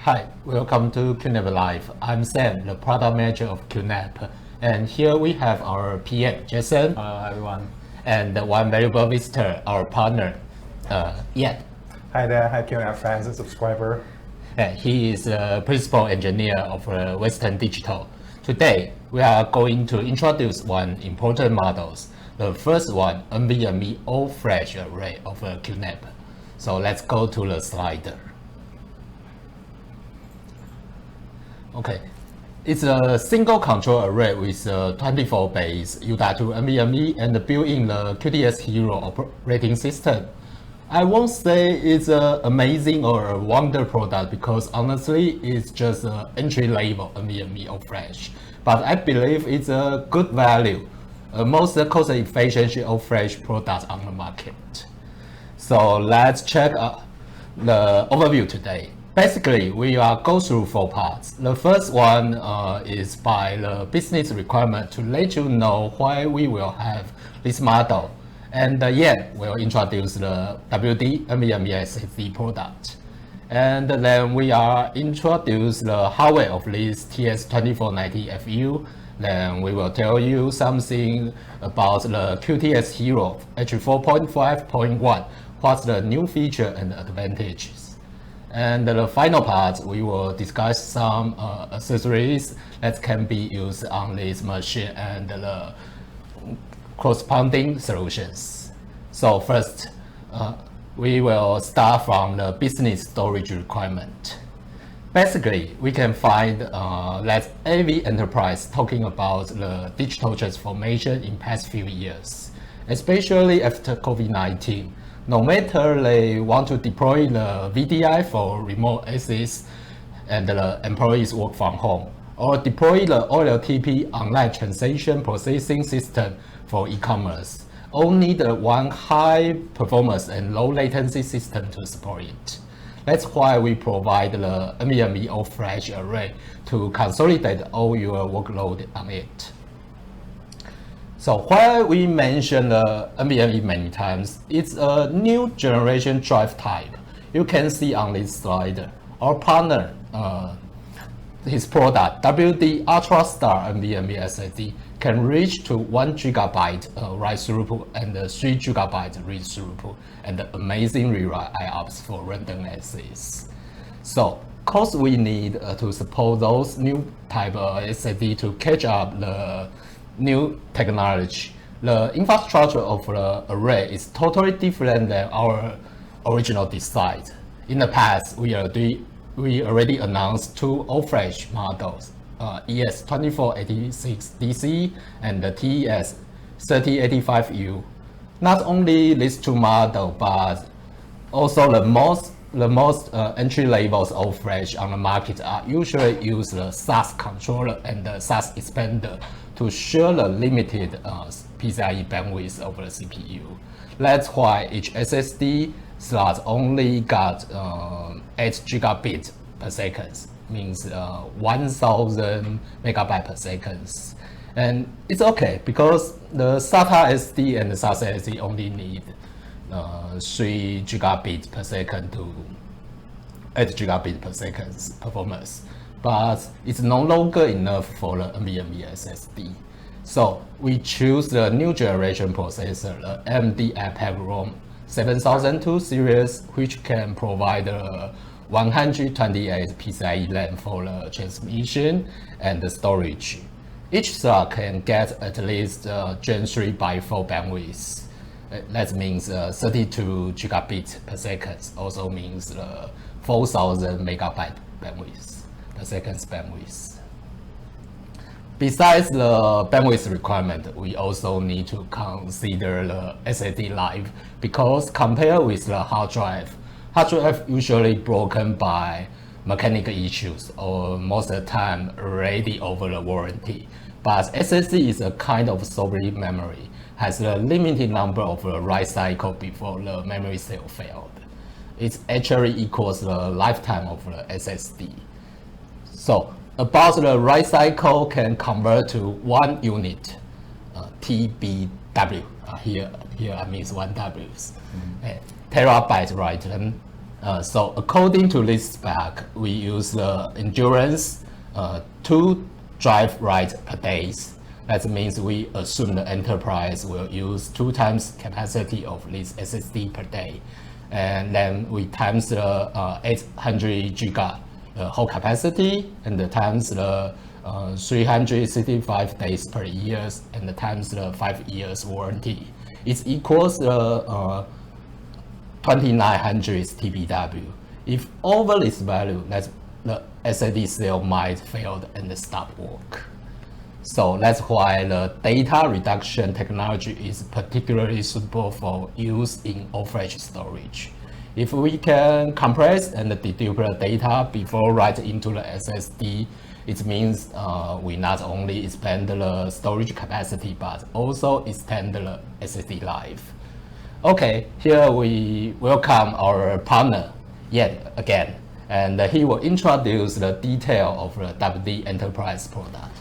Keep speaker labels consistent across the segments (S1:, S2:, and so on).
S1: Hi, welcome to QNAP Live. I'm Sam, the product manager of QNAP. And here we have our PM, Jason.
S2: Hello everyone.
S1: And one valuable visitor, our partner, Yan.
S3: Hi there, hi QNAP fans and subscriber.
S1: He is a principal engineer of Western Digital. Today, we are going to introduce one important models. The first one, NVMe all-flash array of QNAP. So let's go to the slider. Okay, it's a single control array with 24 base U.2 NVMe and built-in the QuTS Hero operating system. I won't say it's an amazing or a wonder product because honestly, it's just an entry-level NVMe all-flash. But I believe it's a good value, most cost-efficient all-flash product on the market. So let's check the overview today. Basically, we are go through 4 parts. The first one is by the business requirement to let you know why we will have this model. And Yan will introduce the WD NVMe SSD product. And then we are introduce the hardware of this TS-h2490FU. Then we will tell you something about the QuTS Hero H4.5.1. What's the new feature and advantages. And the final part, we will discuss some accessories that can be used on this machine and the corresponding solutions. So first, we will start from the business storage requirement. Basically, we can find that every enterprise talking about the digital transformation in past few years, especially after COVID-19. No matter they want to deploy the VDI for remote access and the employees work from home, or deploy the OLTP online transaction processing system for e-commerce, all need one high performance and low latency system to support it. That's why we provide the NVMe all-flash array to consolidate all your workload on it. So why we mention the NVMe many times, it's a new generation drive type. You can see on this slide, our partner, his product, WD UltraStar NVMe SSD, can reach to 1 GB write throughput and 3 GB read throughput, and amazing rewrite IOPS for random access. So, cause we need to support those new type of SSD to catch up the new technology. The infrastructure of the array is totally different than our original design. In the past, we already announced 2 all-flash models, ES2486DC and the TS-h2490FU. Not only these 2 models, but also the most entry levels all-flash on the market are usually use the SAS controller and the SAS expander to share the limited PCIe bandwidth over the CPU. That's why each SSD slot only got 8 gigabits per second, means 1000 megabytes per second. And it's okay because the SATA SD and the SAS SD only need 3 gigabits per second to 8 gigabits per second performance. But it's no longer enough for the NVMe SSD. So we choose the new generation processor, the AMD EPYC 7002 series, which can provide 128 PCIe length for the transmission and the storage. Each slot can get at least Gen3 by 4 bandwidth. That means 32 gigabits per second, also means 4000 megabyte bandwidth. Per second bandwidth. Besides the bandwidth requirement, we also need to consider the SSD life because compared with the hard drive usually broken by mechanical issues or most of the time already over the warranty. But SSD is a kind of storage memory, has a limited number of write cycle before the memory cell failed. It actually equals the lifetime of the SSD. So about the write cycle can convert to 1 unit, TBW. Here I mean 1 W. Terabyte write So according to this spec, we use the endurance 2 drive write per day. That means we assume the enterprise will use 2 times capacity of this SSD per day. And then we times the 800 giga whole capacity and the times the 365 days per year and the times the 5 years warranty. It equals the 2900 TBW. If over this value, that's the SSD cell might fail and stop work. So that's why the data reduction technology is particularly suitable for use in all-flash storage. If we can compress and dedupe the data before writing into the SSD, it means we not only expand the storage capacity but also extend the SSD life. Okay, here we welcome our partner yet again, and he will introduce the detail of the WD Enterprise product.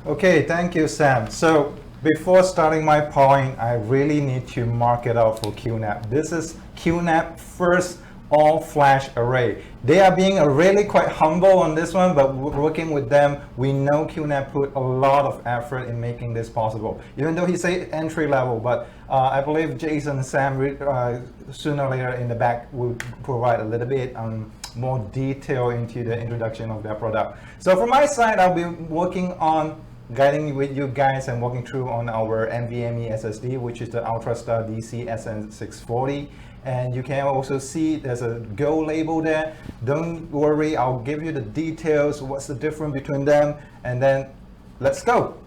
S3: Okay, thank you, Sam. So before starting my point, I really need to mark it out for QNAP. This is QNAP first all-flash array. They are being really quite humble on this one, but working with them, we know QNAP put a lot of effort in making this possible. Even though he say entry level, but I believe Jason and Sam sooner or later in the back will provide a little bit more detail into the introduction of their product. So from my side, I'll be working on guiding with you guys and walking through on our NVMe SSD, which is the UltraStar DC SN640. And you can also see there's a Go label there. Don't worry, I'll give you the details, what's the difference between them, and then let's go.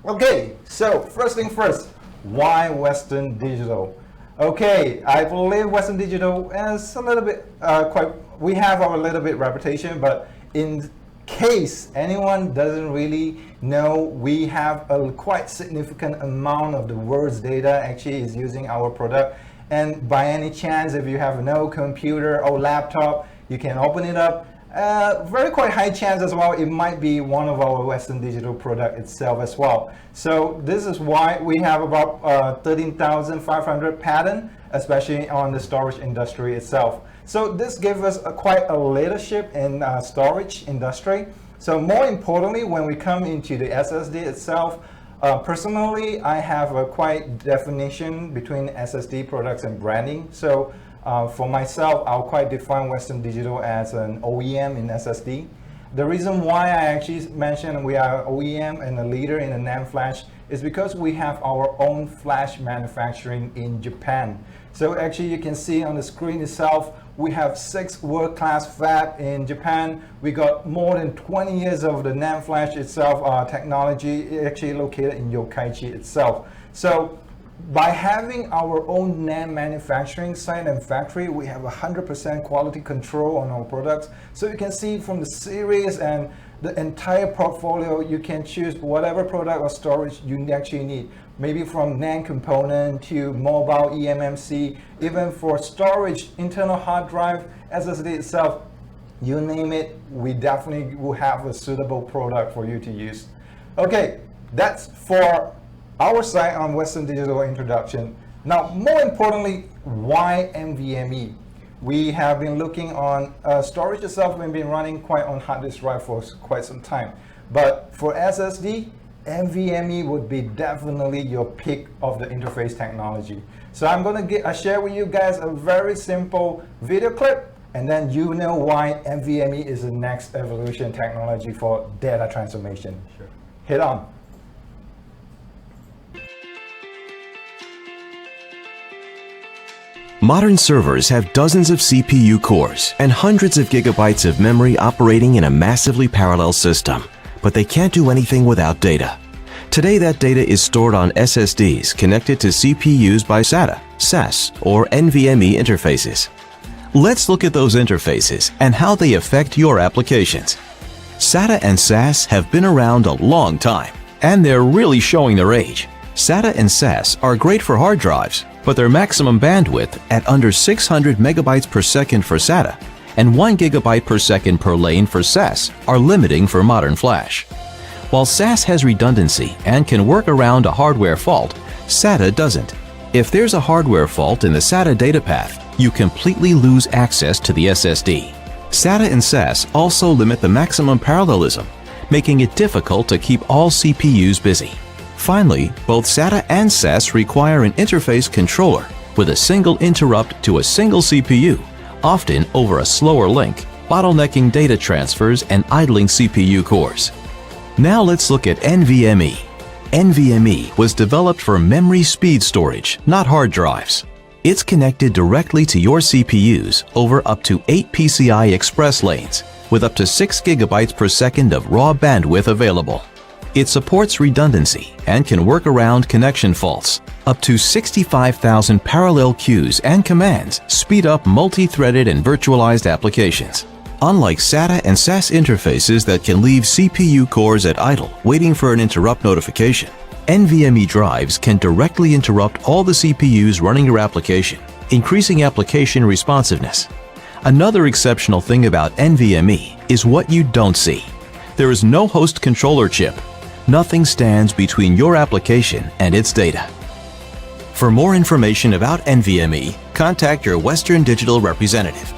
S3: Okay, so first thing first, why Western Digital? Okay, I believe Western Digital is a little bit we have our little bit reputation, but in case anyone doesn't really know, we have a quite significant amount of the world's data actually is using our product. And by any chance, if you have no computer or laptop, you can open it up. Very quite high chance as well, it might be one of our Western Digital product itself as well. So this is why we have about 13,500 patent, especially on the storage industry itself. So this gives us quite a leadership in storage industry. So more importantly, when we come into the SSD itself, personally, I have a quite definition between SSD products and branding. So for myself, I'll quite define Western Digital as an OEM in SSD. The reason why I actually mentioned we are OEM and a leader in the NAND flash is because we have our own flash manufacturing in Japan. So actually you can see on the screen itself, we have 6 world-class fab in Japan. We got more than 20 years of the NAND flash itself technology actually located in Yokkaichi itself. So by having our own NAND manufacturing site and factory, we have 100% quality control on our products. So you can see from the series and the entire portfolio, you can choose whatever product or storage you actually need. Maybe from NAND component to mobile eMMC, even for storage, internal hard drive, SSD itself, you name it, we definitely will have a suitable product for you to use. Okay, that's for our side on Western Digital introduction. Now, more importantly, why NVMe? We have been looking on storage itself, we've been running quite on hard disk drive for quite some time. But for SSD, NVMe would be definitely your pick of the interface technology. So I'm going to share with you guys a very simple video clip, and then you know why NVMe is the next evolution technology for data transformation. Sure. Hit on.
S2: Modern servers have dozens of CPU cores and hundreds of gigabytes of memory operating in a massively parallel system. But they can't do anything without data. Today that data is stored on SSDs connected to CPUs by SATA, SAS, or NVMe interfaces. Let's look at those interfaces and how they affect your applications. SATA and SAS have been around a long time, and they're really showing their age. SATA and SAS are great for hard drives, but their maximum bandwidth at under 600 megabytes per second for SATA and 1 gigabyte per second per lane for SAS are limiting for modern flash. While SAS has redundancy and can work around a hardware fault, SATA doesn't. If there's a hardware fault in the SATA data path, you completely lose access to the SSD. SATA and SAS also limit the maximum parallelism, making it difficult to keep all CPUs busy. Finally, both SATA and SAS require an interface controller with a single interrupt to a single CPU, often over a slower link, bottlenecking data transfers and idling CPU cores. Now let's look at NVMe. NVMe was developed for memory speed storage, not hard drives. It's connected directly to your CPUs over up to 8 PCI Express lanes, with up to 6 GB per second of raw bandwidth available. It supports redundancy and can work around connection faults. Up to 65,000 parallel queues and commands speed up multi-threaded and virtualized applications. Unlike SATA and SAS interfaces that can leave CPU cores at idle waiting for an interrupt notification, NVMe drives can directly interrupt all the CPUs running your application, increasing application responsiveness. Another exceptional thing about NVMe is what you don't see. There is no host controller chip. Nothing stands between your application and its data. For more information about NVMe, contact your Western Digital representative.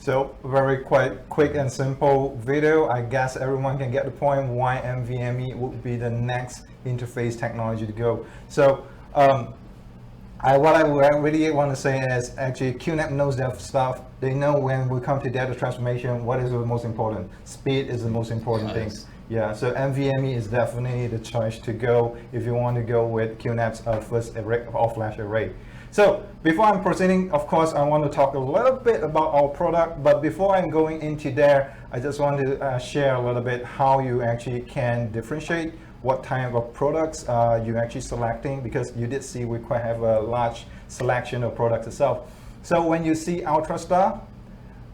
S3: So very quick and simple video. I guess everyone can get the point why NVMe would be the next interface technology to go. So what I really want to say is actually QNAP knows their stuff. They know when we come to data transformation, what is the most important? Speed is the most important thing. Yeah, so NVMe is definitely the choice to go if you want to go with QNAP's first array, all-flash array. So before I'm proceeding, of course, I want to talk a little bit about our product, but before I'm going into there, I just want to share a little bit how you actually can differentiate what type of products you're actually selecting, because you did see we quite have a large selection of products itself. So when you see UltraStar,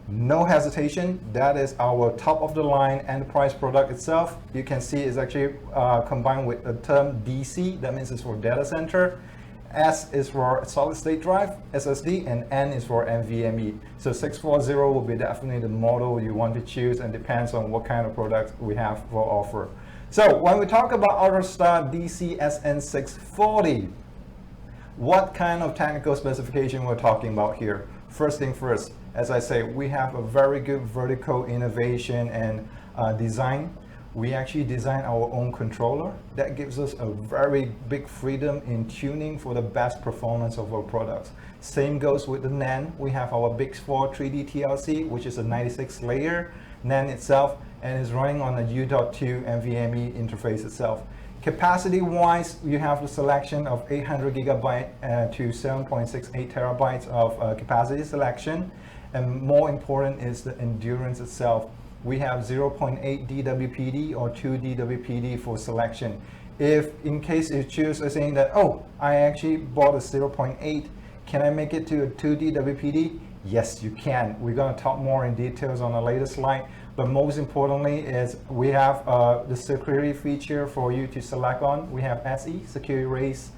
S3: no hesitation, that is our top of the line enterprise product itself. You can see it's actually combined with the term DC, that means it's for data center. S is for solid state drive, SSD, and N is for NVMe. So 640 will be definitely the model you want to choose, and depends on what kind of products we have for offer. So when we talk about UltraStar DC-SN640, what kind of technical specification we're talking about here? First thing first, as I say, we have a very good vertical innovation and design. We actually design our own controller. That gives us a very big freedom in tuning for the best performance of our products. Same goes with the NAND. We have our Big 4 3D TLC, which is a 96 layer NAND itself, and is running on a U.2 NVMe interface itself. Capacity wise, you have the selection of 800 GB to 7.68 terabytes of capacity selection. And more important is the endurance itself. We have 0.8 DWPD or 2 DWPD for selection. If in case you choose saying that, oh, I actually bought a 0.8, can I make it to a 2 DWPD? Yes, you can. We're going to talk more in details on a later slide. But most importantly is we have the security feature for you to select on. We have SE, security race,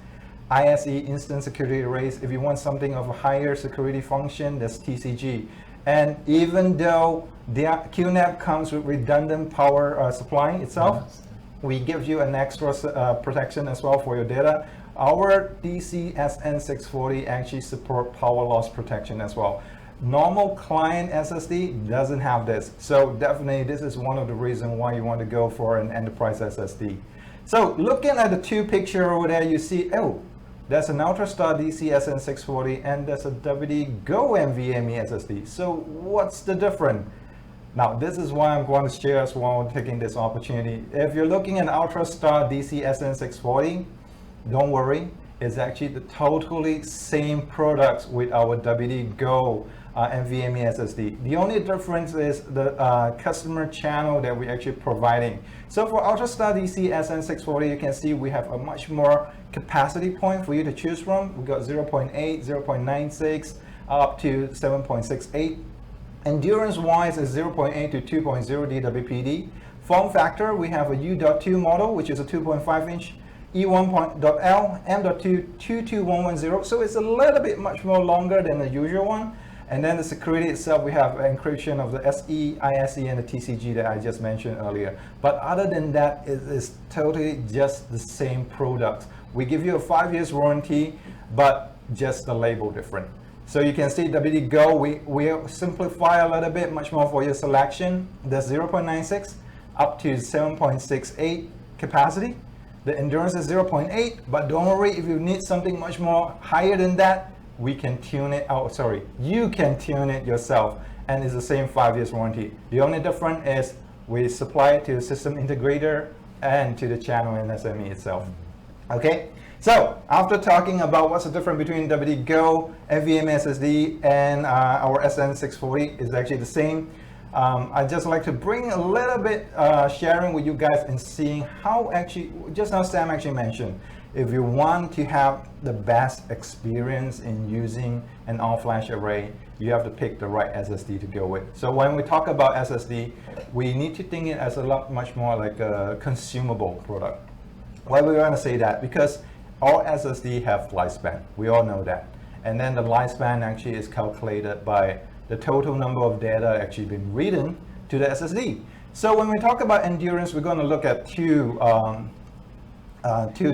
S3: ISE, instant security race. If you want something of a higher security function, that's TCG. And even though the QNAP comes with redundant power supply itself, we give you an extra protection as well for your data. Our DC-SN640 actually support power loss protection as well. Normal client SSD doesn't have this. So definitely this is one of the reasons why you want to go for an enterprise SSD. So looking at the two pictures over there, you see, oh, there's an UltraStar DC-SN640 and there's a WD Go NVMe SSD. So what's the difference? Now this is why I'm going to share as well, taking this opportunity. If you're looking at UltraStar DC-SN640, don't worry, it's actually the totally same products with our WD Go NVMe SSD. The only difference is the customer channel that we're actually providing. So for UltraStar DC-SN640, you can see we have a much more capacity point for you to choose from. We've got 0.8, 0.96, up to 7.68. Endurance wise is 0.8 to 2.0 DWPD. Form factor, we have a U.2 model, which is a 2.5 inch, E1.L, M.2 22110. So it's a little bit much more longer than the usual one. And then the security itself, we have encryption of the SE, ISE, and the TCG that I just mentioned earlier. But other than that, it is totally just the same product. We give you a 5 years warranty, but just the label different. So you can see WD Go, we simplify a little bit, much more for your selection. There's 0.96 up to 7.68 capacity. The endurance is 0.8, but don't worry, if you need something much more higher than that, we can tune it out. Sorry, you can tune it yourself, and it's the same 5 years warranty. The only difference is we supply it to the system integrator and to the channel in SME itself. Okay, so after talking about what's the difference between WD Go, NVMe SSD, and our SN640 is actually the same. I'd just like to bring a little bit sharing with you guys and seeing how actually, just now Sam actually mentioned, if you want to have the best experience in using an all-flash array, you have to pick the right SSD to go with. So when we talk about SSD, we need to think it as a lot much more like a consumable product. Why we want to say that? Because all SSD have lifespan. We all know that. And then the lifespan actually is calculated by the total number of data actually been written to the SSD. So when we talk about endurance, we're going to look at two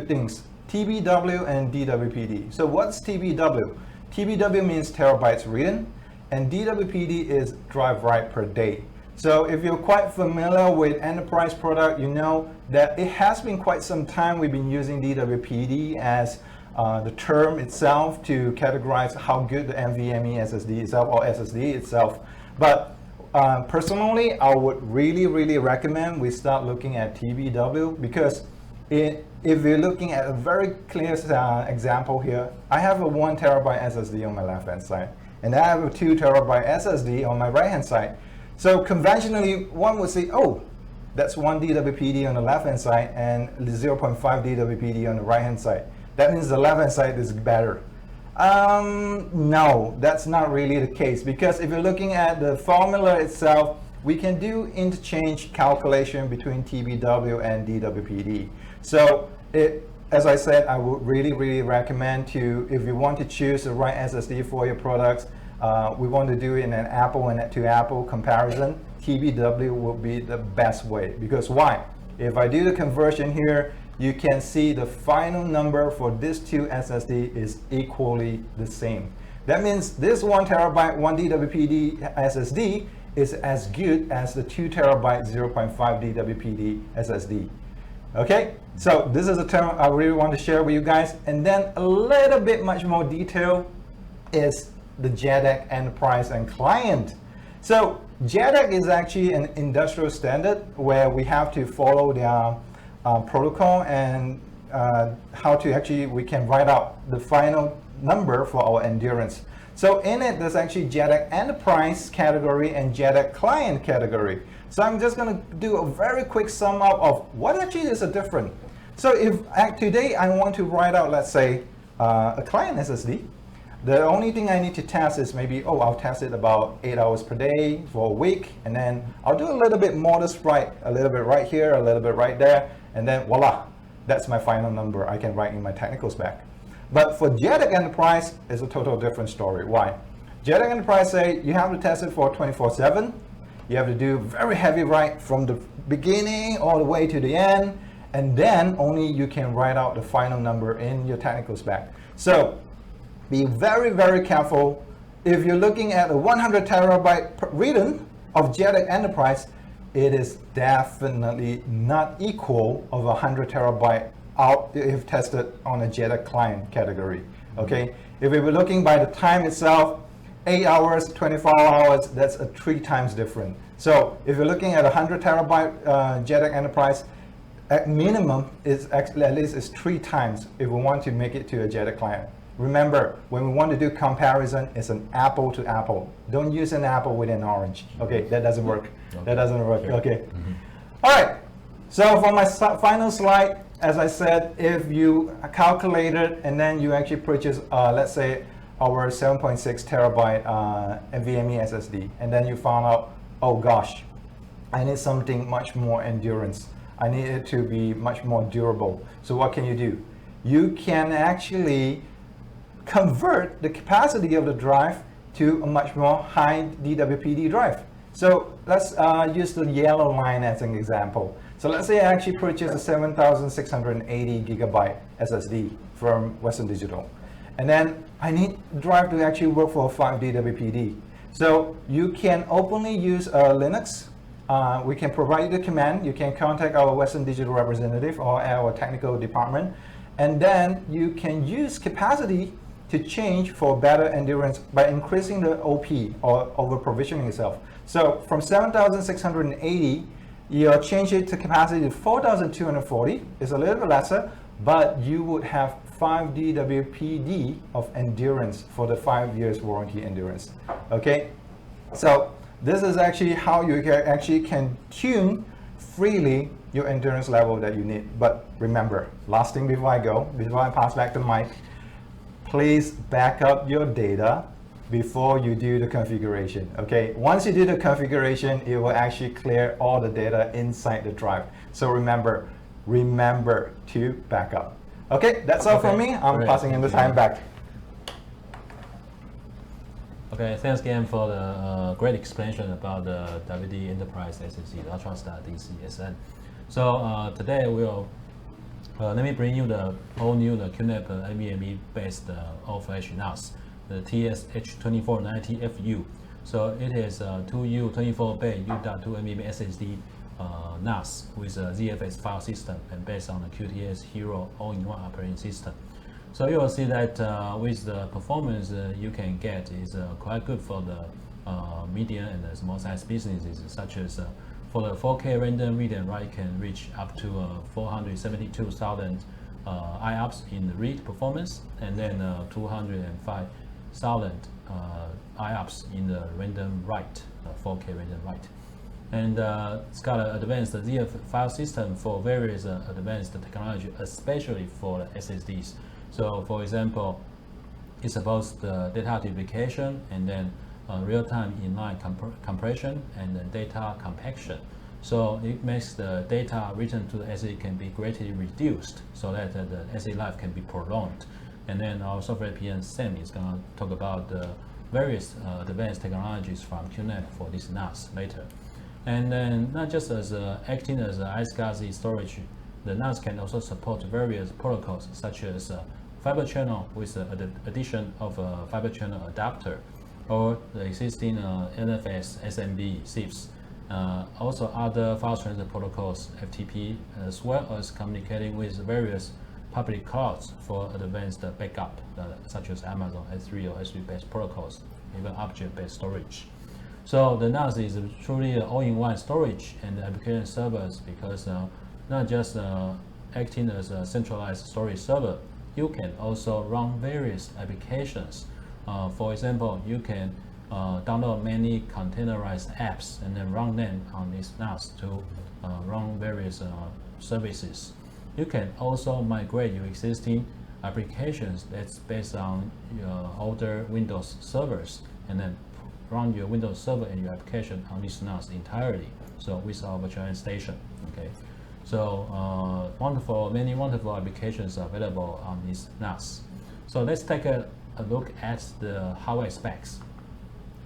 S3: things, TBW and DWPD. So what's TBW? TBW means terabytes written, and DWPD is drive write per day. So if you're quite familiar with enterprise product, you know that it has been quite some time we've been using DWPD as the term itself to categorize how good the NVMe SSD itself or SSD itself. But personally, I would really recommend we start looking at TBW, because if you're looking at a very clear example here, I have a 1 terabyte SSD on my left hand side, and I have a 2 terabyte SSD on my right hand side. So conventionally, one would say, oh, that's 1 DWPD on the left hand side and 0.5 DWPD on the right hand side. That means the left hand side is better. No, that's not really the case, because if you're looking at the formula itself, we can do interchange calculation between TBW and DWPD. So as I said, I would really recommend to, if you want to choose the right SSD for your products, we want to do it in an apple and to apple comparison. TBW will be the best way, because why? If I do the conversion here, you can see the final number for these two SSD is equally the same. That means this 1 terabyte 1 DWPD SSD is as good as the 2 terabyte 0.5 DWPD SSD. Okay, so this is a term I really want to share with you guys. And then a little bit much more detail is the JEDEC Enterprise and Client. So JEDEC is actually an industrial standard where we have to follow their protocol and how to actually, we can write out the final number for our endurance. So in it, there's actually JEDEC Enterprise category and JEDEC Client category. So I'm just going to do a very quick sum up of what actually is a difference. So if today I want to write out, let's say, a client SSD, the only thing I need to test is maybe, oh, I'll test it about 8 hours per day for a week, and then I'll do a little bit modest write, a little bit right here, a little bit right there, and then voila, that's my final number I can write in my technical spec. But for JEDEC Enterprise, it's a total different story. Why? JEDEC Enterprise say you have to test it for 24/7. You have to do very heavy write from the beginning all the way to the end, and then only you can write out the final number in your technical spec. So be very careful. If you're looking at a 100 terabyte written of JEDEC Enterprise, it is definitely not equal of 100 terabyte out if tested on a JEDEC client category. Okay, if we were looking by the time itself, 8 hours, 24 hours, that's a 3 times different. So if you're looking at 100 terabyte JEDEC Enterprise, at minimum is at least is 3 times if we want to make it to a JEDEC client. Remember, when we want to do comparison, it's an apple to apple. Don't use an apple with an orange. Okay, that doesn't work. Okay. That doesn't work. Okay. All right. So for my final slide, as I said, if you calculate it and then you actually purchase, let's say, our 7.6 terabyte NVMe SSD, and then you found out, oh gosh, I need something much more endurance. I need it to be much more durable. So what can you do? You can actually convert the capacity of the drive to a much more high DWPD drive. So let's use the yellow line as an example. So let's say I actually purchased a 7,680 gigabyte SSD from Western Digital. And then I need drive to actually work for 5 DWPD. So you can openly use Linux. We can provide you the command. You can contact our Western Digital representative or our technical department. And then you can use capacity to change for better endurance by increasing the OP or over provisioning itself. So from 7,680, you change it to capacity to 4,240. It's a little bit lesser, but you would have 5 DWPD of endurance for the 5 years warranty endurance. Okay, so this is actually how you can tune freely your endurance level that you need. But remember, last thing before I pass back to Mike, please back up your data before you do the configuration. Okay, once you do the configuration, it will actually clear all the data inside the drive. So remember to back up. Okay, that's all from me. I'm passing in the time back.
S4: Okay, thanks again for the great explanation about the WD Enterprise SSD, Ultra DC SN. So today let me bring you the all new QNAP NVMe based all-flash NAS, the TS-h2490FU. So it is a 2U 24-bay U.2 NVMe SSD NAS with a ZFS file system and based on the QuTS Hero all-in-one operating system. So you will see that with the performance you can get is quite good for the medium and the small size businesses, such as for the 4K random read and write can reach up to 472,000 IOPS in the read performance, and then 205,000 IOPS in the random write, 4K random write. And it's got an advanced ZFS file system for various advanced technology, especially for the SSDs. So for example, it supports the data duplication and then real-time inline compression and then data compaction. So it makes the data written to the SSD can be greatly reduced so that the SSD life can be prolonged. And then our software PM Sam is going to talk about the various advanced technologies from QNAP for this NAS later. And then not just as acting as an iSCSI storage, the NAS can also support various protocols such as Fibre Channel with the addition of a Fibre Channel adapter, or the existing NFS, SMB, CIFS, also other file transfer protocols, FTP, as well as communicating with various public clouds for advanced backup, such as Amazon S3 or S3 based protocols, even object-based storage. So the NAS is truly all-in-one storage and application servers, because not just acting as a centralized storage server, you can also run various applications. For example, you can download many containerized apps and then run them on this NAS to run various services. You can also migrate your existing applications that's based on your older Windows servers and then run your Windows server and your application on this NAS entirely. So with our virtual station, okay. So many wonderful applications are available on this NAS. So let's take a look at the hardware specs.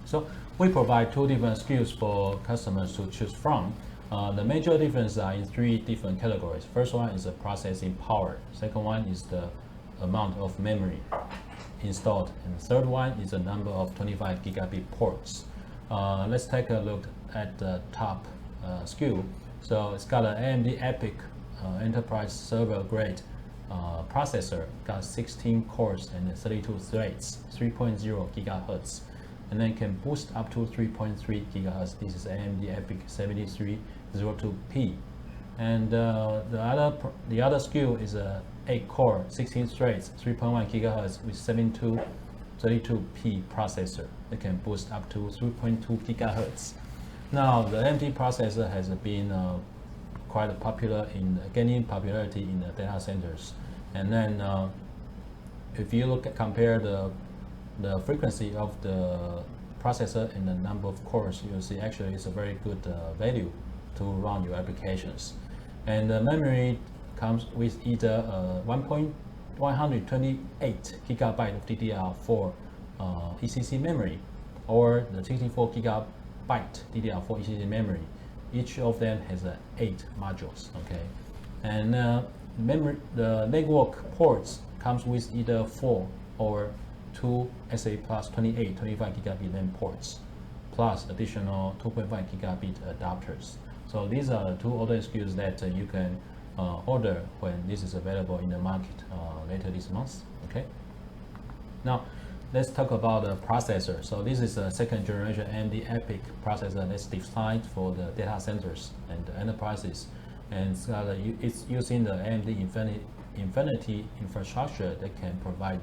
S4: So we provide two different SKUs for customers to choose from. The major differences are in three different categories. First one is the processing power. Second one is the amount of memory installed. And the third one is the number of 25 gigabit ports. Let's take a look at the top SKU. So it's got an AMD EPYC enterprise server grade processor, got 16 cores and 32 threads, 3.0 gigahertz, and then can boost up to 3.3 gigahertz. This is AMD EPYC 7302P. And the other SKU is a 8-core, 16 threads, 3.1 gigahertz with 7232P processor. It can boost up to 3.2 gigahertz. Now, the AMD processor has been quite popular gaining popularity in the data centers. And then, if you compare the frequency of the processor and the number of cores, you'll see actually it's a very good value to run your applications. And the memory comes with either 128 gigabyte of DDR4 ECC memory, or the 64 gigabyte DDR4 ECC memory. Each of them has 8 modules. Okay, and the network ports comes with either 4 or 2 SA plus 25 gigabit LAN ports, plus additional 2.5 gigabit adapters. So these are the 2 order SKUs that you can order when this is available in the market later this month. Okay. Now let's talk about the processor. So this is a second generation AMD EPYC processor that's designed for the data centers and the enterprises, and it's using the AMD Infinity infrastructure that can provide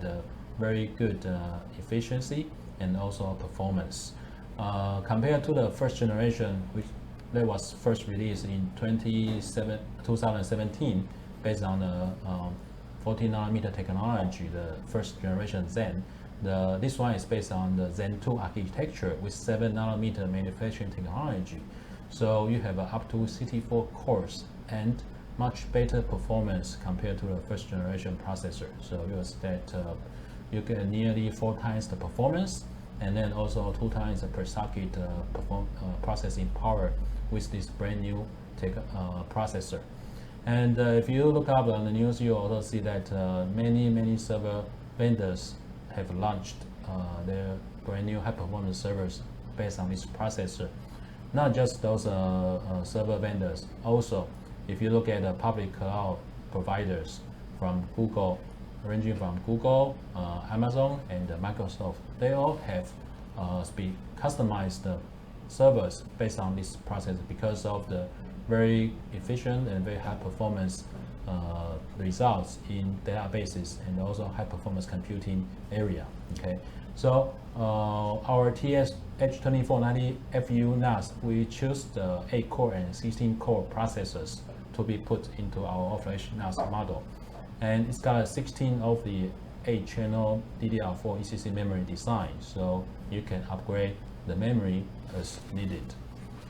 S4: very good efficiency and also performance. Compared to the first generation, which that was first released in 2017 based on the 14 nanometer technology, the first generation Zen. This one is based on the Zen 2 architecture with 7 nanometer manufacturing technology. So you have up to 64 cores and much better performance compared to the first generation processor. So you'll see that you get nearly 4 times the performance, and then also 2 times the per socket processing power with this brand new processor. And if you look up on the news, you also see that many server vendors have launched their brand new high performance servers based on this processor. Not just those server vendors, also if you look at the public cloud providers from Google, ranging from Google, Amazon, and Microsoft, they all have customized servers based on this processor because of the very efficient and very high performance results in databases and also high performance computing area. Okay, so our TS-h2490FU NAS, we choose the 8-core and 16-core processors to be put into our all-flash NAS model, and it's got 16 of the 8-channel DDR4 ECC memory design, so you can upgrade the memory as needed.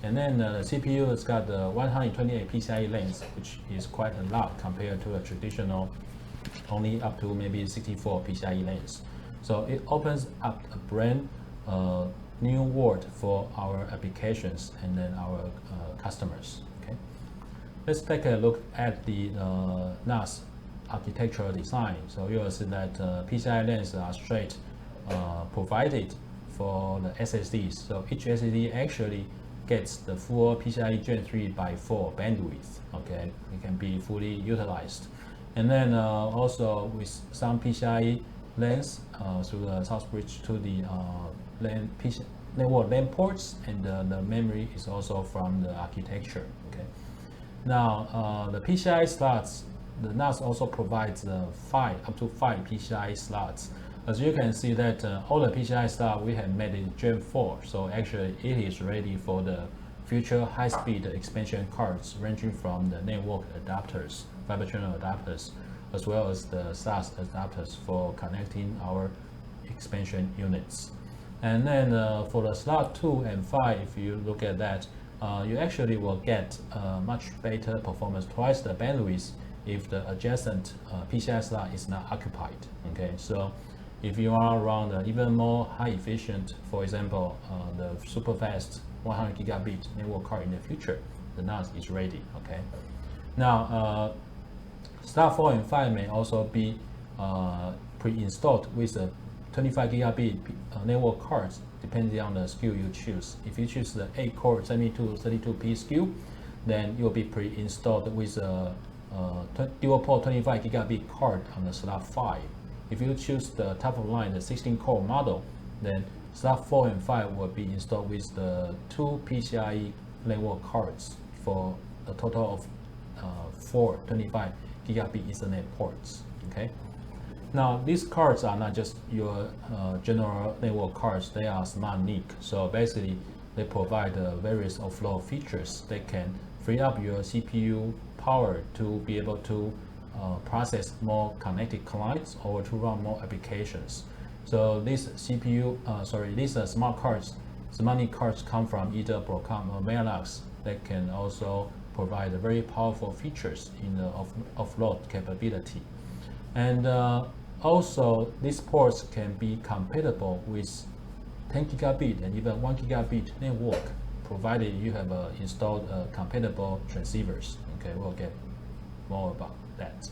S4: And then the CPU has got the 128 PCIe lanes, which is quite a lot compared to a traditional only up to maybe 64 PCIe lanes. So it opens up a brand new world for our applications and then our customers. Okay, let's take a look at the NAS architectural design. So you will see that PCIe lanes are straight provided for the SSDs. So each SSD actually gets the full PCIe Gen3 by 4 bandwidth. Okay, it can be fully utilized. And then also with some PCIe lanes through the south bridge to the network LAN ports, and the memory is also from the architecture. Okay, now the PCIe slots, the NAS also provides up to 5 PCIe slots. As you can see that all the PCIe slots we have made in Gen 4, so actually it is ready for the future high-speed expansion cards ranging from the network adapters, fiber channel adapters, as well as the SAS adapters for connecting our expansion units. And then for the slot 2 and 5, if you look at that, you actually will get much better performance, twice the bandwidth if the adjacent PCIe slot is not occupied. Okay, so if you are around even more high efficient, for example, the super fast 100 gigabit network card in the future, the NAS is ready. Okay, now slot 4 and 5 may also be pre-installed with a 25 gigabit network cards, depending on the SKU you choose. If you choose the 8-core 7232P SKU, then it will be pre-installed with a dual port 25 gigabit card on the slot 5. If you choose the top of line, the 16-core model, then slot 4 and 5 will be installed with the 2 PCIe network cards for a total of 4 25 gigabit Ethernet ports. Okay. Now these cards are not just your general network cards; they are smart NIC. So basically, they provide various offload features that can free up your CPU power to be able to process more connected clients or to run more applications. So these these smart cards, smart NIC cards come from either Broadcom or Mellanox that can also provide very powerful features in the offload capability. And also these ports can be compatible with 10 gigabit and even 1 gigabit network, provided you have installed compatible transceivers. Okay, we'll get more about that.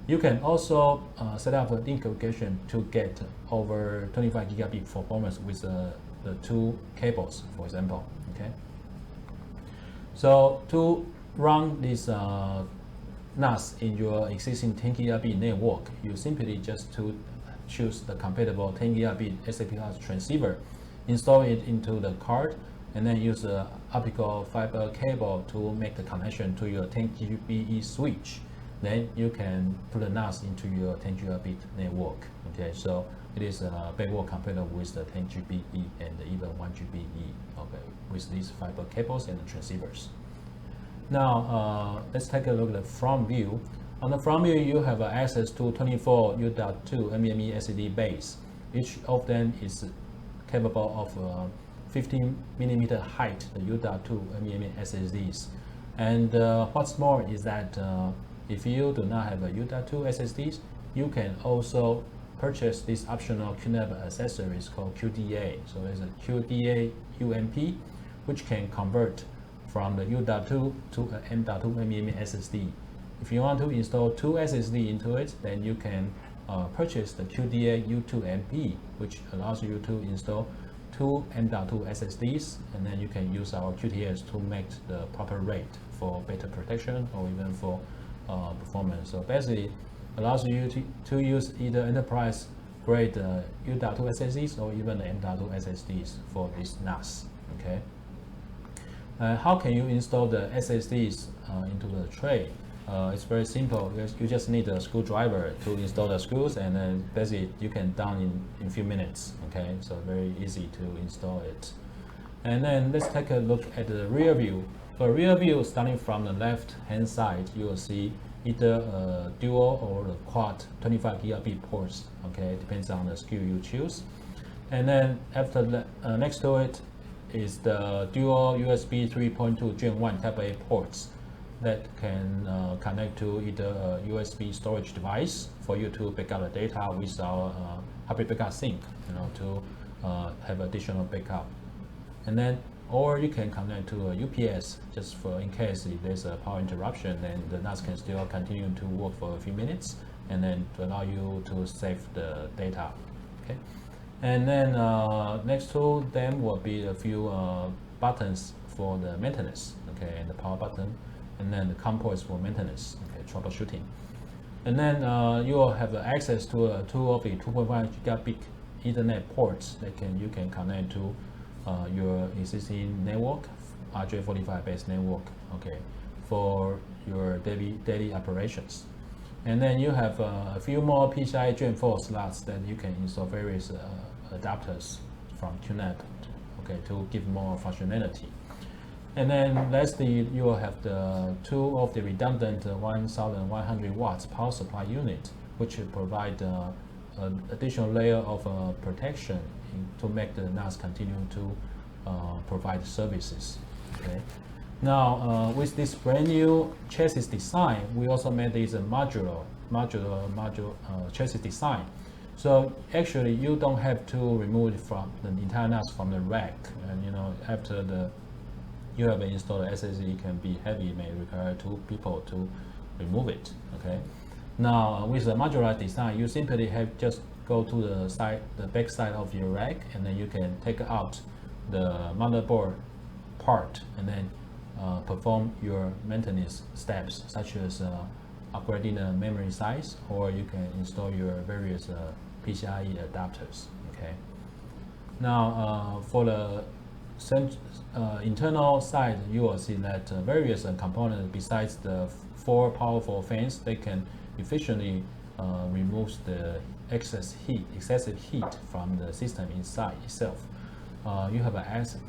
S4: You can also set up a link configuration to get over 25 gigabit performance with the two cables, for example. Okay. So to run this NAS in your existing 10 gigabit network, you simply just to choose the compatible 10 gigabit SAP transceiver, install it into the card, and then use the optical fiber cable to make the connection to your 10 GBE switch. Then you can put the NAS into your 10 gigabit network. Okay, so it is backward compatible with the 10 GBE and even 1 GBE. Okay, with these fiber cables and the transceivers. Now let's take a look at the front view. On the front view, you have access to 24 U.2 NVMe SSD bays. Each of them is capable of 15mm height, the U.2 NVMe SSDs. And what's more is that if you do not have a U.2 SSDs, you can also purchase this optional QNAP accessories called QDA. So there's a QDA UMP, which can convert from the U.2 to an M.2 NVMe SSD. If you want to install two SSD into it, then you can purchase the QDA U.2 MP, which allows you to install two M.2 SSDs, and then you can use our QTS to make the proper rate for better protection or even for performance. So basically, allows you to use either enterprise grade U.2 SSDs or even the M.2 SSDs for this NAS. Okay. How can you install the SSDs into the tray? It's very simple. You just need a screwdriver to install the screws, and then basically you can done in a few minutes. Okay, so very easy to install it. And then let's take a look at the rear view. For rear view, starting from the left hand side, you will see either a dual or the quad 25 gigabit ports. Okay, it depends on the SKU you choose. And then after the, next to it is the dual USB 3.2 Gen 1 Type A ports that can connect to either a USB storage device for you to back up the data with our hybrid backup sync, to have additional backup. And then, or you can connect to a UPS just for in case if there's a power interruption, then the NAS can still continue to work for a few minutes, and then to allow you to save the data. Okay. And then next to them will be a few buttons for the maintenance. Okay, and the power button, and then the COM ports for maintenance. Okay, troubleshooting. And then you will have access to two of the 2.5 gigabit Ethernet ports that you can connect to your existing network, RJ45 based network. Okay, for your daily operations. And then you have a few more PCI Gen4 slots that you can install various adapters from QNAP, okay, to give more functionality. And then lastly, you will have the two of the redundant 1100 watts power supply unit, which will provide an additional layer of protection to make the NAS continue to provide services. Okay. Now, with this brand new chassis design, we also made this a modular chassis design. So actually, you don't have to remove it from the entire NAS from the rack. And after you have installed the SSD, it can be heavy, it may require two people to remove it. Okay. Now, with the modular design, you simply have just go to the back side of your rack, and then you can take out the motherboard part, and then perform your maintenance steps, such as upgrading the memory size, or you can install your various PCIe adapters. Okay. Now, for the internal side, you will see that various components besides the 4 powerful fans, they can efficiently remove the excessive heat from the system inside itself. You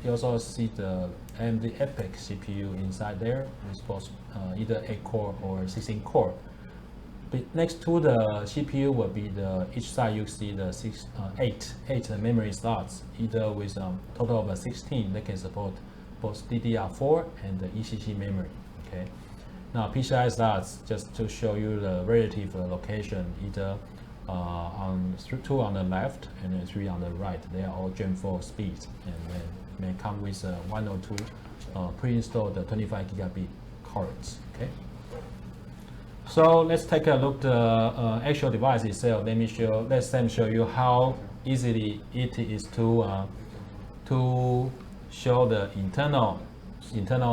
S4: also see the AMD EPYC CPU inside there with both either 8-core or 16-core. Next to the CPU will be each side you see the 8 memory slots, either with total of 16 that can support both DDR4 and the ECC memory. Okay. Now PCI slots, just to show you the relative location, either two on the left and then 3 on the right. They are all Gen4 speeds, and then may come with 1 or 2 pre-installed 25 gigabit cards. Okay. So let's take a look at the actual device itself. Let Sam show you how easily it is to show the internal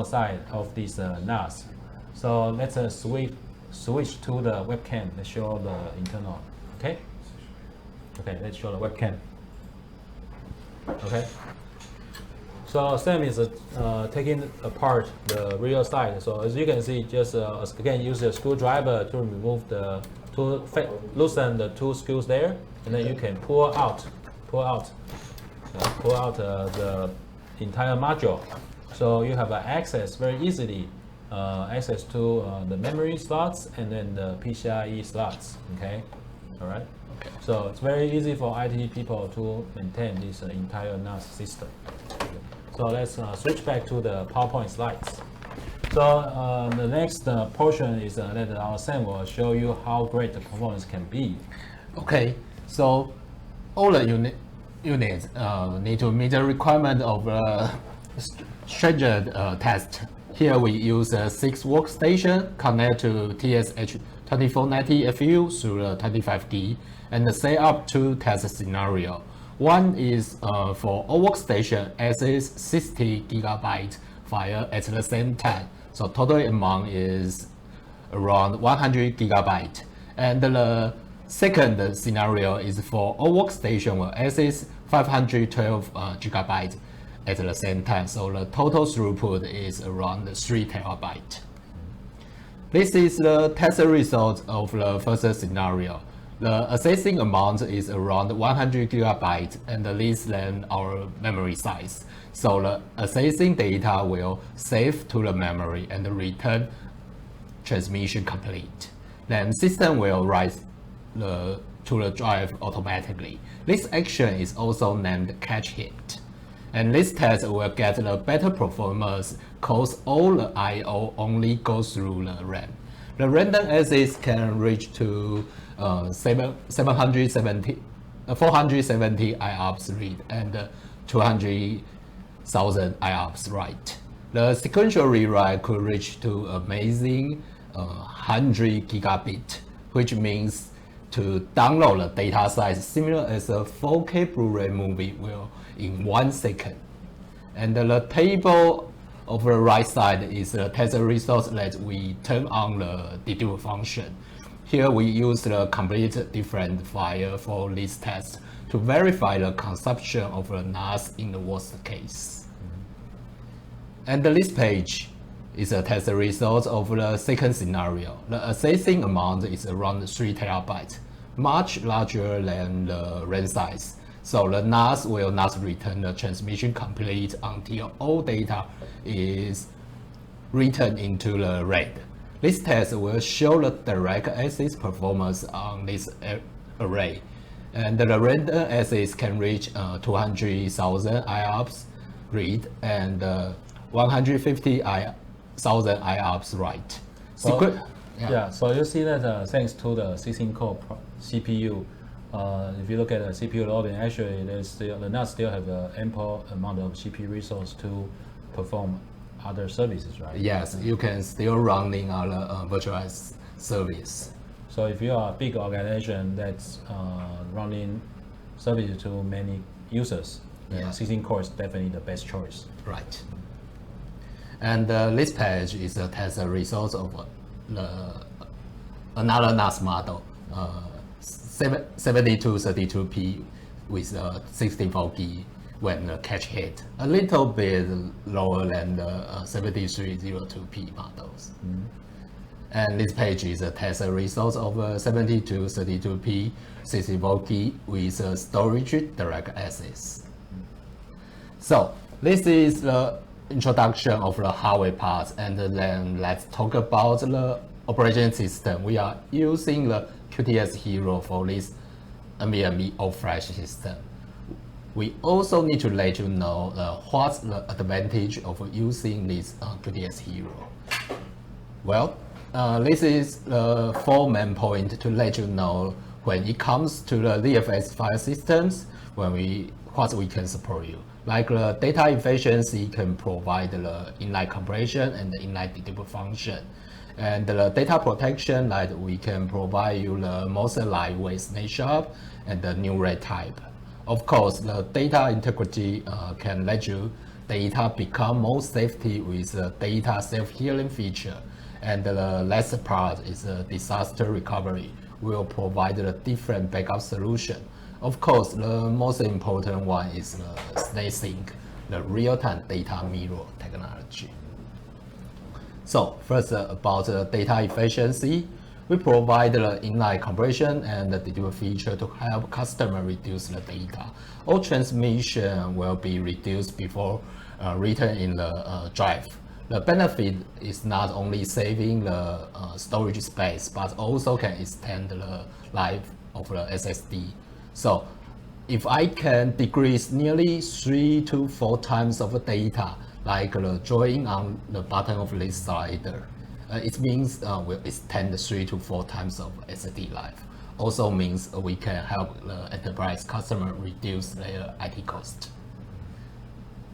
S4: side of this NAS. So let's switch to the webcam. Let's show the internal. Okay. Okay. Let's show the webcam. Okay. So Sam is taking apart the rear side. So as you can see, just again use a screwdriver to remove loosen the 2 screws there, and then you can pull out the entire module. So you have access very easily, access to the memory slots and then the PCIe slots. Okay, all right. Okay. So it's very easy for IT people to maintain this entire NAS system. So let's switch back to the PowerPoint slides. So the next portion is that our Sam will show you how great the performance can be.
S1: Okay, so all the units need to meet the requirement of stringent test. Here we use a 6 workstation connect to TS-h2490FU through the 25G and set up 2 test scenario. One is for all workstation access 60 GB file at the same time. So total amount is around 100 GB. And the second scenario is for all workstation will access 512 GB at the same time. So the total throughput is around 3 TB. This is the test result of the first scenario. The accessing amount is around 100 GB and less than our memory size. So the accessing data will save to the memory and return transmission complete. Then system will write to the drive automatically. This action is also named catch hit. And this test will get the better performance because all the I/O only goes through the RAM. The random access can reach to 470 IOPS read and 200,000 IOPS write. The sequential rewrite could reach to amazing 100 gigabit, which means to download the data size similar as a 4K Blu-ray movie will in 1 second. And the table of the right side is the test results that we turn on the dedupe function. Here we use the complete different file for this test to verify the consumption of the NAS in the worst case. And this page is a test result of the second scenario. The accessing amount is around 3 TB, much larger than the RAM size. So the NAS will not return the transmission complete until all data is written into the RAID. This test will show the direct access performance on this array. And the random access can reach 200,000 IOPS read and 150,000 IOPS write.
S4: So you see that thanks to the 16-core CPU, if you look at the CPU loading, actually the NAS still have an ample amount of CPU resource to perform other services, right?
S1: Yes, you can still running on a virtualized service.
S4: So if you are a big organization that's running services to many users, then 16 core is definitely the best choice.
S1: Right. And this page is a test result of another NAS model, 7232P with 64G when the catch hit, a little bit lower than the 7302P models. And this page is a test result of 7232P 64G with storage direct access. So this is the introduction of the hardware parts, and then let's talk about the operation system. We are using the QuTS Hero for this NVMe all-flash system. We also need to let you know what's the advantage of using this QuTS Hero. Well, this is the 4 main points to let you know when it comes to the ZFS file systems, what we can support you. Like the data efficiency can provide the inline compression and the inline dedupe function. And the data protection, like we can provide you the most lightweight snapshot and the new RAID type. Of course, the data integrity can let you data become more safety with the data self-healing feature. And the last part is the disaster recovery. Will provide a different backup solution. Of course, the most important one is the SnapSync, the real-time data mirror technology. So first, about the data efficiency, we provide the inline compression and the dedupe feature to help customer reduce the data. All transmission will be reduced before written in the drive. The benefit is not only saving the storage space, but also can extend the life of the SSD. So if I can decrease nearly 3 to 4 times of the data, like the drawing on the bottom of this slider, it means we'll extend 3 to 4 times of SSD life. Also means we can help the enterprise customer reduce their IT cost.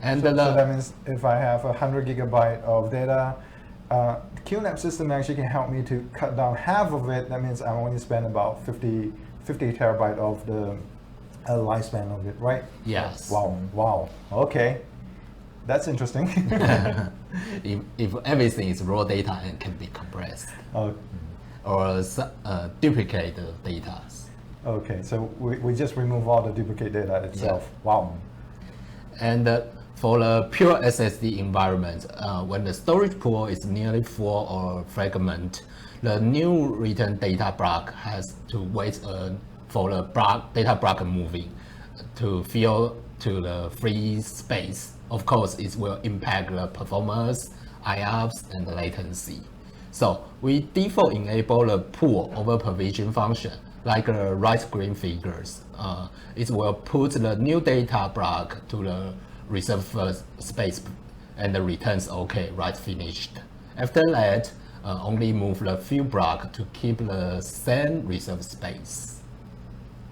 S1: And
S3: so that means if I have 100 gigabyte of data, QNAP system actually can help me to cut down half of it. That means I only spend about 50 terabyte of the lifespan of it, right?
S1: Yes.
S3: Wow. Okay, that's interesting.
S1: if everything is raw data and can be compressed or duplicate the data.
S3: Okay, so we just remove all the duplicate data itself. Yeah. Wow.
S1: And for the pure SSD environment, when the storage pool is nearly full or fragment, the new written data block has to wait for the data block moving to fill to the free space. Of course, it will impact the performance, IOPS, and the latency. So we default enable the pool over provision function, like the right green figures. It will put the new data block to the reserved space and the returns okay, right finished. After that, only move the few block to keep the same reserved space.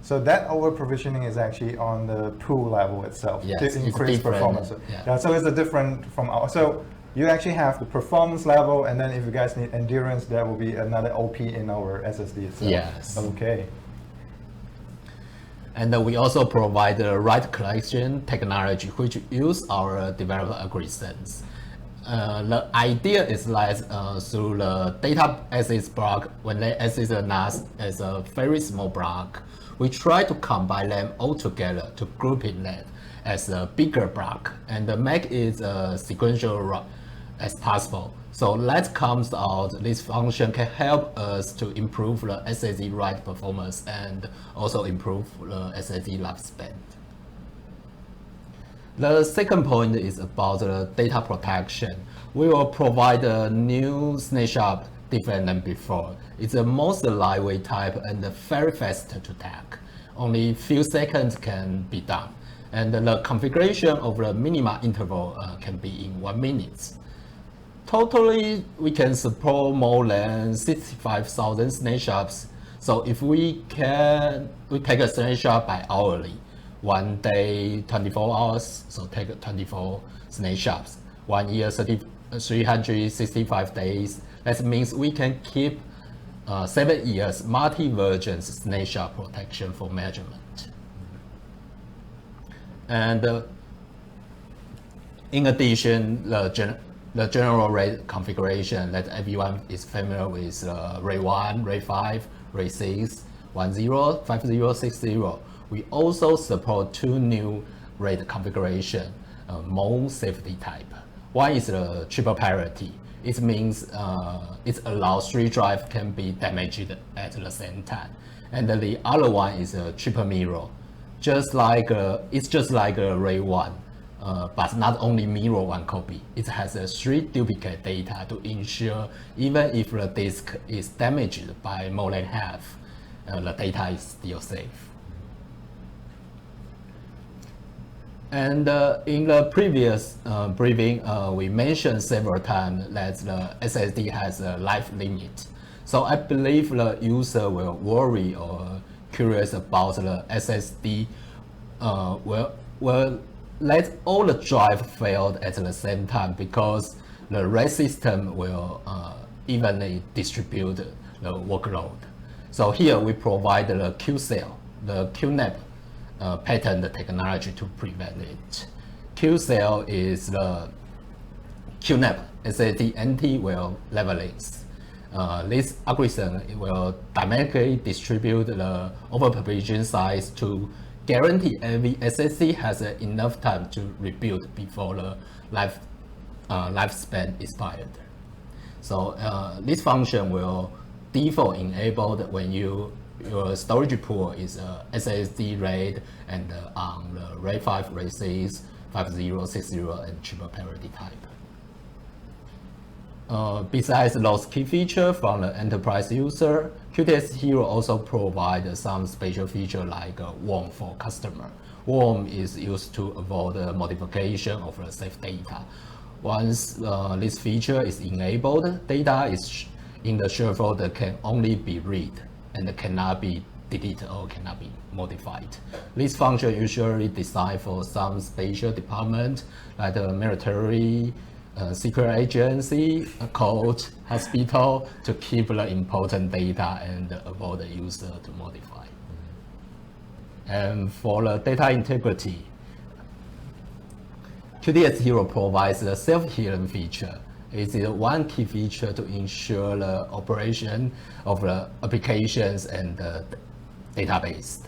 S3: So that over provisioning is actually on the pool level itself,
S1: yes,
S3: to increase performance.
S1: Yeah,
S3: so it's a different from our, so you actually have the performance level, and then if you guys need endurance, there will be another OP in our SSD itself.
S1: Yes.
S3: Okay.
S1: And we also provide the write collection technology, which use our developer algorithms. The idea is that through the data access block, when they access the NAS as a very small block, we try to combine them all together to group it as a bigger block and make it sequential as possible. So that comes out, this function can help us to improve the SSD write performance and also improve the SSD lifespan. The second point is about the data protection. We will provide a new snapshot different than before. It's the most lightweight type and very fast to tag. Only few seconds can be done. And the configuration of the minima interval can be in 1 minute. Totally, we can support more than 65,000 snapshots. So if we take a snapshot by hourly, 1 day, 24 hours, so take 24 snapshots. 1 year, 365 days. That means we can keep 7 years multi-version snapshot protection for measurement. And in addition, the general RAID configuration that everyone is familiar with, RAID 1, RAID 5, RAID 6, 10, 50, 60. We also support 2 new RAID configuration, more safety type. One is the triple parity. It means it allows 3 drives can be damaged at the same time. And the other one is a triple mirror. It's just like a RAID 1. But not only mirror 1 copy, it has 3 duplicate data to ensure even if the disk is damaged by more than half, the data is still safe. And in the previous briefing, we mentioned several times that the SSD has a life limit. So I believe the user will worry or curious about the SSD, will let all the drive fail at the same time, because the RAID system will evenly distribute the workload. So here we provide the QCell, the QNAP patent technology to prevent it. QCell is the QNAP SSD anti-well levelings. This algorithm will dynamically distribute the overprovision size to guarantee every SSD has enough time to rebuild before the lifespan expired. So this function will default enabled when your storage pool is SSD RAID and on the RAID 5, RAID 6, 50, 60, and triple parity type. Besides those key features from the enterprise user, QTS Hero also provides some special feature like worm for customer. Worm is used to avoid the modification of the safe data. Once this feature is enabled, data is in the share folder can only be read and cannot be deleted or cannot be modified. This function usually designed for some special department like the military, secret agency, court, hospital, to keep the important data and avoid the user to modify. And for the data integrity, QTS Hero provides a self-healing feature. It is one key feature to ensure the operation of the applications and the database.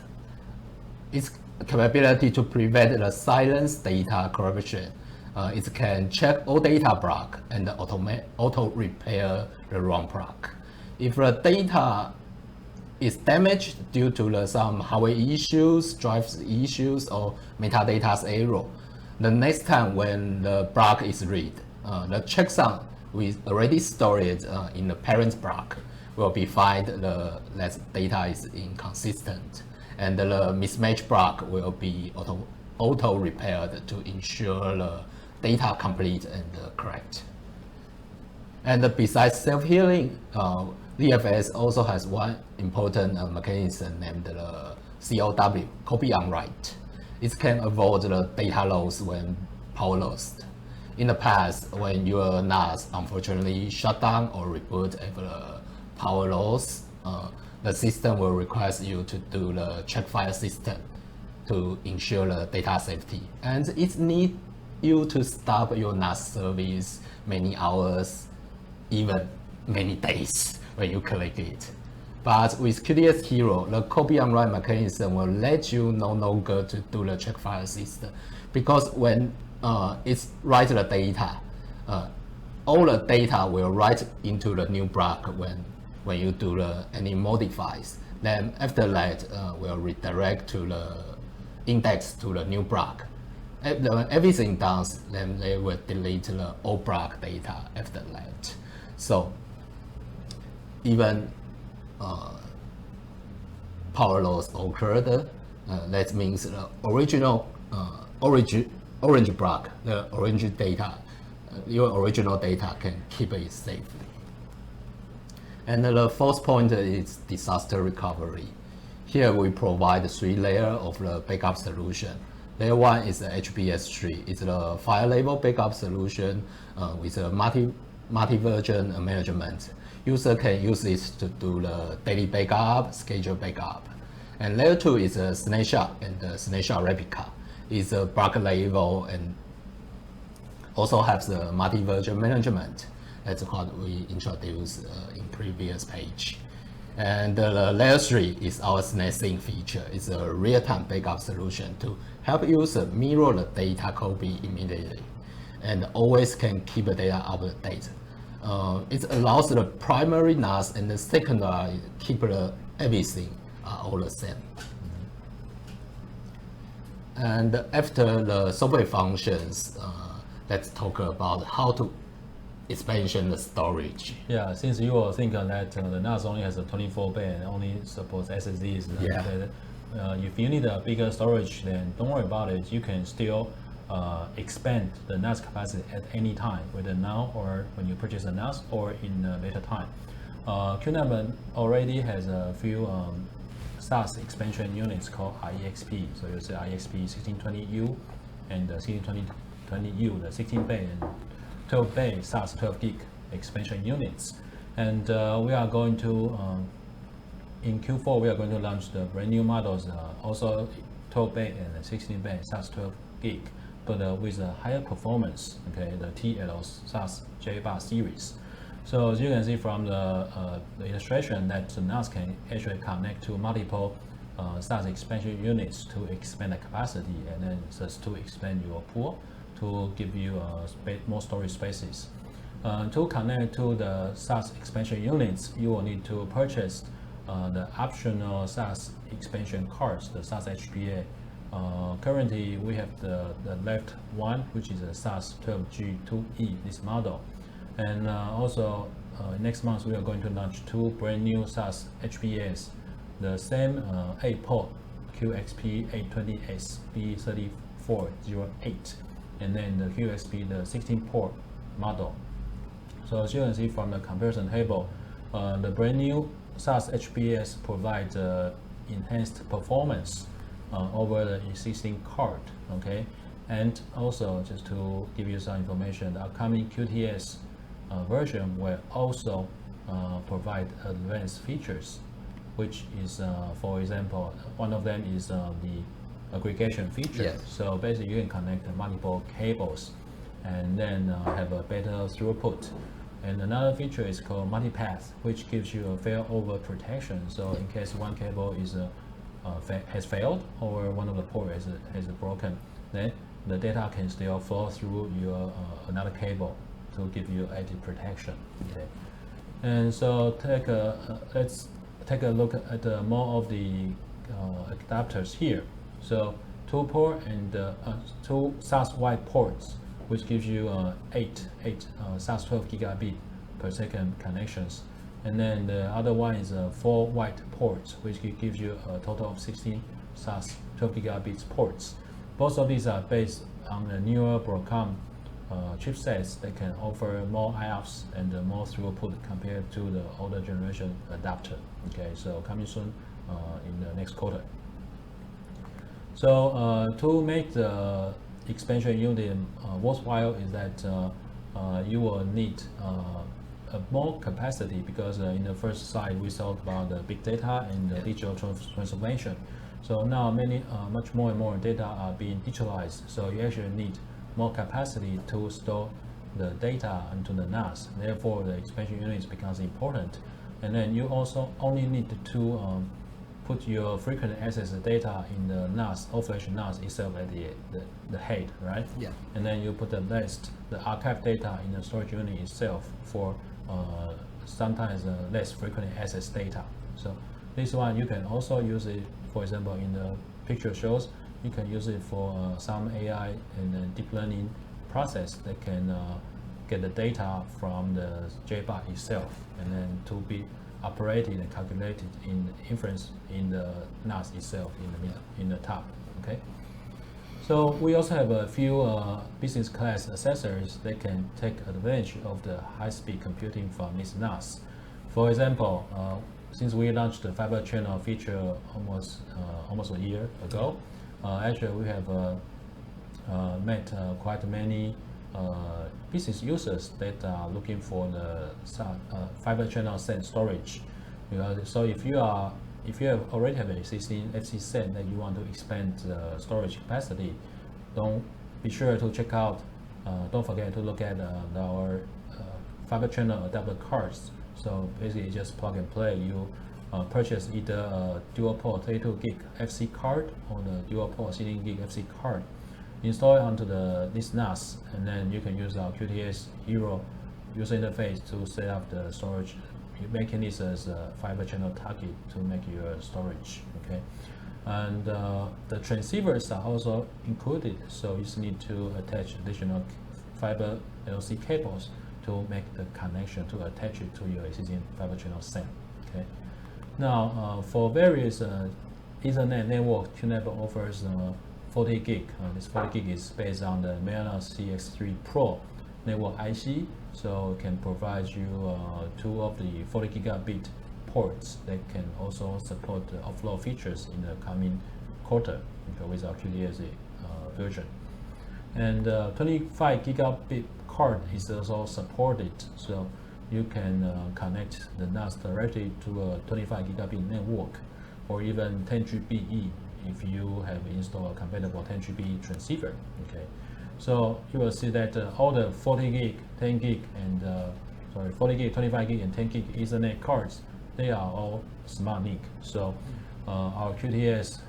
S1: Its capability to prevent the silence data corruption. It can check all data block and auto repair the wrong block. If the data is damaged due to some hardware issues, drive issues, or metadata error, the next time when the block is read, the checksum we already stored in the parent block will be find that data is inconsistent, and the mismatch block will be auto repaired to ensure the data complete and correct. And besides self-healing, ZFS also has one important mechanism named the COW, copy on write. It can avoid the data loss when power lost. In the past, when your NAS unfortunately shut down or reboot after the power loss, the system will request you to do the check file system to ensure the data safety. And it needs you to stop your NAS service many hours, even many days when you collect it. But with QTS Hero, the copy on write mechanism will let you no longer to do the check file system, because when it's write the data, all the data will write into the new block when you do any modifies. Then after that, will redirect to the index to the new block. When everything done, then they will delete the old block data after that. So even power loss occurred, that means the original orange block, the orange data, your original data can keep it safely. And the fourth point is disaster recovery. Here we provide 3 layers of the backup solution. Layer 1 is the HBS3. It's the file level backup solution with a multi-version management. User can use this to do the daily backup, schedule backup. And layer 2 is a snapshot and the snapshot replica. It's a block level and also has the multi-version management. That's what we introduced in previous page. And layer 3 is our snapshot feature. It's a real-time backup solution to help user mirror the data copy immediately and always can keep the data updated. It allows the primary NAS and the secondary keep everything all the same. And after the software functions, let's talk about how to expansion the storage.
S4: Yeah, since you are thinking that the NAS only has a 24-bit and only supports SSDs, if you need a bigger storage, then don't worry about it. You can still expand the NAS capacity at any time, whether now or when you purchase a NAS or in a later time. QNAP already has a few SAS expansion units called IEXP. So you see IEXP 1620U and 1620U, the 16-bay and 12-bay SAS 12 gig expansion units. And we are going to, in Q4, we are going to launch the brand new models, also 12-bay and 16-bay SAS 12 gig, but with a higher performance, okay, the TL-h2490FU J-bar series. So as you can see from the illustration, that the NAS can actually connect to multiple SAS expansion units to expand the capacity, and then just to expand your pool to give you more storage spaces. To connect to the SAS expansion units, you will need to purchase the optional SAS expansion cards, the SAS HPA. Currently, we have the left one, which is a SAS 12G2E, this model. And also, next month, we are going to launch two brand new SAS HPAs, the same 8-port QXP820S B3408, and then the QXP, the 16-port model. So as you can see from the comparison table, the brand new SAS HPAs provide enhanced performance over the existing card, okay? And also, just to give you some information, the upcoming QTS version will also provide advanced features, which is, for example, one of them is the aggregation feature.
S1: Yes.
S4: So basically, you can connect multiple cables and then have a better throughput. And another feature is called multipath, which gives you a failover protection. So in case one cable is has failed or one of the ports has broken, then the data can still flow through your another cable to give you added protection. Okay, and so let's take a look at more of the adapters here. So 2-port and 2 SAS wide ports, which gives you 8 SAS 12 gigabit per second connections. And then the other one is 4 wide ports, which gives you a total of 16 SAS 12 gigabits ports. Both of these are based on the newer Broadcom chipsets that can offer more IOPS and more throughput compared to the older generation adapter. Okay, so coming soon in the next quarter. So to make the expansion unit worthwhile is that you will need more capacity, because in the first slide we talked about the big data and the digital transformation. So now much more and more data are being digitalized, so you actually need more capacity to store the data into the NAS. Therefore, the expansion units becomes important. And then you also only need to put your frequent access data in the NAS, all-flash NAS itself at the head, right?
S1: Yeah.
S4: And then you put the rest, the archive data in the storage unit itself for sometimes less frequent access data. So this one you can also use it, for example, in the picture shows, you can use it for some AI and deep learning process that can get the data from the J-bar itself and then to be operated and calculated in inference in the NAS itself in the top. Okay. So we also have a few business class accessors that can take advantage of the high-speed computing from this NAS. For example, since we launched the Fibre Channel feature almost a year ago, actually we have met quite many business users that are looking for the Fibre Channel SAN storage. So if you already have an existing FC SAN that you want to expand the storage capacity, don't forget to look at our Fibre Channel adapter cards. So basically just plug and play. You purchase either a dual port 32 gig FC card or the dual port 16 gig FC card, install it onto this NAS, and then you can use our QTS Hero user interface to set up the storage, making this as a Fibre Channel target to make your storage. Okay, and the transceivers are also included, so you just need to attach additional fiber LC cables to make the connection to attach it to your existing Fibre Channel SAN. Okay, now for various Ethernet network, QNAP offers 40 gig. This 40 gig is based on the Mellanox CX3 Pro network IC, so it can provide you two of the 40 gigabit ports that can also support the offload features in the coming quarter with our QTS version. And 25 gigabit card is also supported, so you can connect the NAS directly to a 25 gigabit network, or even 10GBE if you have installed a compatible 10GBE transceiver. Okay, so you will see that all the 40 gig, 10 gig, and 40 gig, 25 gig, and 10 gig Ethernet cards, they are all smart NIC. So our QTS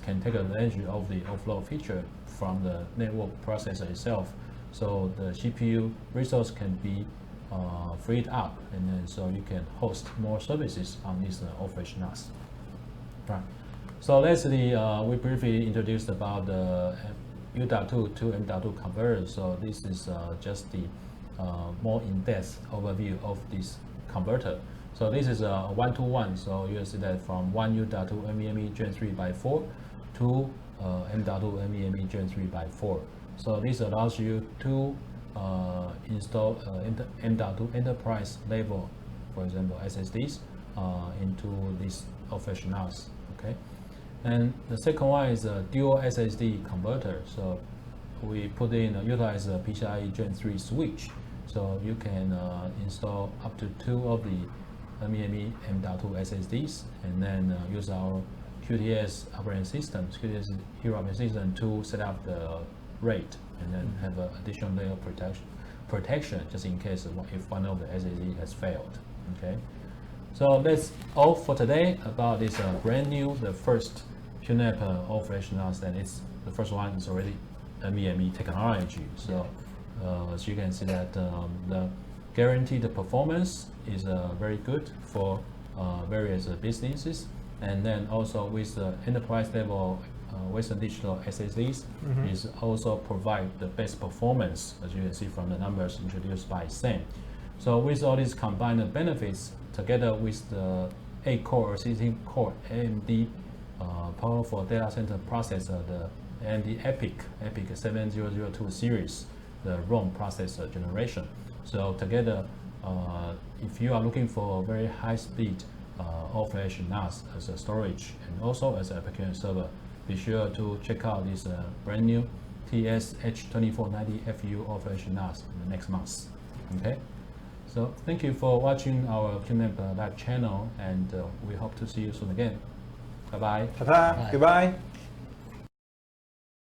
S4: can take advantage of the offload feature from the network processor itself. So the CPU resource can be freed up, and then so you can host more services on this off-edge NAS. Right. So lastly, we briefly introduced about the U.2 to M.2 converter. So this is just the more in-depth overview of this converter. So this is a 1-to-1. So you'll see that from one U.2 NVMe Gen3 by 4 to M.2 NVMe Gen3 by 4. So this allows you to install M.2 enterprise level, for example, SSDs into this off-edge NAS. Okay, and the second one is a dual SSD converter. So we put in utilize a PCIe Gen3 switch, so you can install up to 2 of the NVMe M.2 SSDs, and then use our QTS operating system, QTS Hero operating system, to set up the RAID, and then have an additional layer of protection just in case if one of the SSD has failed. Okay, so that's all for today about this brand new, the first QNAP off-edge NAS, and it's the first one is already NVMe technology. So as you can see that the guaranteed performance is very good for various businesses, and then also with the enterprise level Western Digital SSDs is also provide the best performance, as you can see from the numbers introduced by Sam. So with all these combined benefits, together with the 8-core or 16-core AMD powerful data center processor, the AMD EPYC 7002 series, the ROM processor generation. So together, if you are looking for very high-speed off-edge NAS as a storage and also as an application server, be sure to check out this brand new TS-h2490FU off-edge NAS in the next month. Okay, so thank you for watching our QNAP live channel, and we hope to see you soon again. Bye-bye.
S3: Ta-ta. Goodbye.